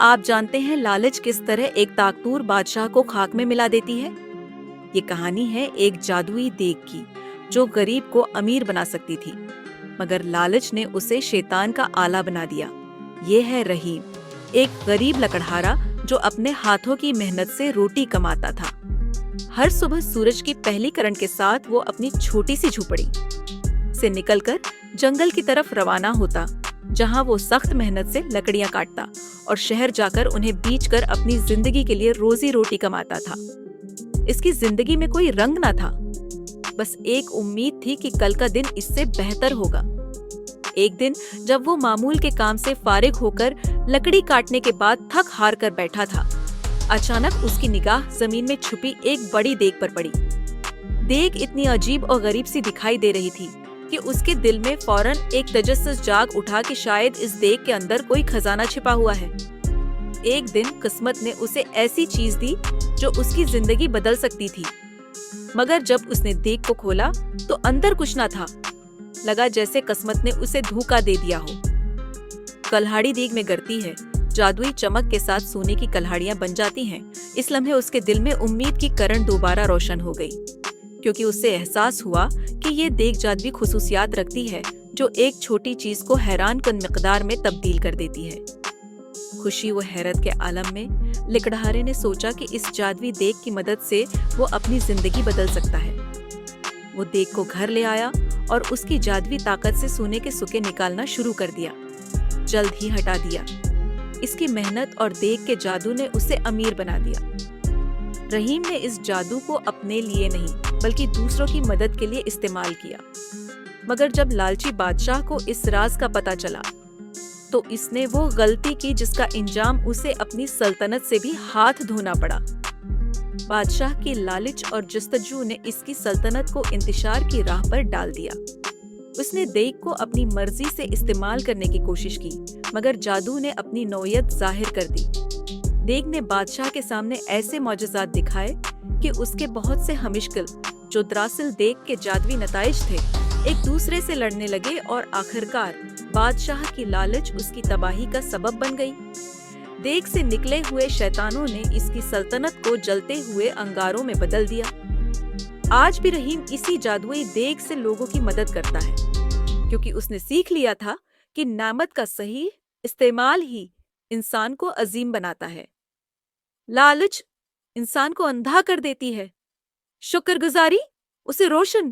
آپ جانتے ہیں لالچ کس طرح ایک طاقتور بادشاہ کو خاک میں ملا دیتی ہے؟ یہ کہانی ہے ایک جادوئی دیگ کی جو غریب کو امیر بنا سکتی تھی، مگر لالچ نے اسے شیطان کا آلہ بنا دیا۔ یہ ہے رحیم، ایک غریب لکڑہارا جو اپنے ہاتھوں کی محنت سے روٹی کماتا تھا۔ ہر صبح سورج کی پہلی کرن کے ساتھ وہ اپنی چھوٹی سی جھوپڑی سے نکل کر جنگل کی طرف روانہ ہوتا، جہاں وہ سخت محنت سے لکڑیاں کاٹتا اور شہر جا کر انہیں بیچ کر اپنی زندگی کے لیے روزی روٹی کماتا تھا۔ اس کی زندگی میں کوئی رنگ نہ تھا، بس ایک امید تھی کہ کل کا دن اس سے بہتر ہوگا۔ ایک دن جب وہ معمول کے کام سے فارغ ہو کر لکڑی کاٹنے کے بعد تھک ہار کر بیٹھا تھا، اچانک اس کی نگاہ زمین میں چھپی ایک بڑی دیگ پر پڑی۔ دیگ اتنی عجیب اور غریب سی دکھائی دے رہی تھی کہ اس کے دل میں فوراً ایک تجسس جاگ اٹھا کہ شاید اس دیگ کے اندر کوئی خزانہ چھپا ہوا ہے۔ ایک دن قسمت نے اسے ایسی چیز دی جو اس کی زندگی بدل سکتی تھی، مگر جب اس نے دیگ کو کھولا تو اندر کچھ نہ تھا۔ لگا جیسے قسمت نے اسے دھوکا دے دیا ہو۔ کلہاڑی دیگ میں گرتی ہے، جادوئی چمک کے ساتھ سونے کی کلہاڑیاں بن جاتی ہیں۔ اس لمحے اس کے دل میں امید کی کرن دوبارہ روشن ہو گئی، کیونکہ اس سے احساس ہوا کہ یہ دیگ جادوئی خصوصیات رکھتی ہے جو ایک چھوٹی چیز کو حیران کن مقدار میں تبدیل کر دیتی ہے۔ خوشی و حیرت کے عالم میں لکڑہارے نے سوچا کہ اس جادوئی دیگ کی مدد سے وہ اپنی زندگی بدل سکتا ہے۔ وہ دیگ کو گھر لے آیا اور اس کی جادوئی طاقت سے سونے کے سکے نکالنا شروع کر دیا۔ جلد ہی ہٹا دیا۔ اس کی محنت اور دیگ کے جادو نے اسے امیر بنا دیا۔ رحیم نے اس جادو کو اپنے لیے نہیں بلکہ دوسروں کی مدد کے لیے استعمال کیا، مگر جب لالچی بادشاہ کو اس راز کا پتہ چلا تو اس نے وہ غلطی کی جس کا انجام اسے اپنی سلطنت سے بھی ہاتھ دھونا پڑا۔ بادشاہ کی لالچ اور جستجو نے اس کی سلطنت کو انتشار کی راہ پر ڈال دیا۔ اس نے دیگ کو اپنی مرضی سے استعمال کرنے کی کوشش کی، مگر جادو نے اپنی نوعیت ظاہر کر دی۔ دیگ نے بادشاہ کے سامنے ایسے معجزات دکھائے کہ اس کے بہت سے ہمشکل جو دراصل دیگ کے جادوی نتائج تھے، ایک دوسرے سے لڑنے لگے اور آخرکار بادشاہ کی لالچ اس کی تباہی کا سبب بن گئی۔ دیگ سے نکلے ہوئے شیطانوں نے اس کی سلطنت کو جلتے ہوئے انگاروں میں بدل دیا۔ آج بھی رحیم اسی جادوئی دیگ سے لوگوں کی مدد کرتا ہے، کیونکہ اس نے سیکھ لیا تھا کہ نعمت کا صحیح استعمال ہی انسان کو عظیم بناتا ہے۔ لالچ انسان کو اندھا کر دیتی ہے، شکر گزاری اسے روشن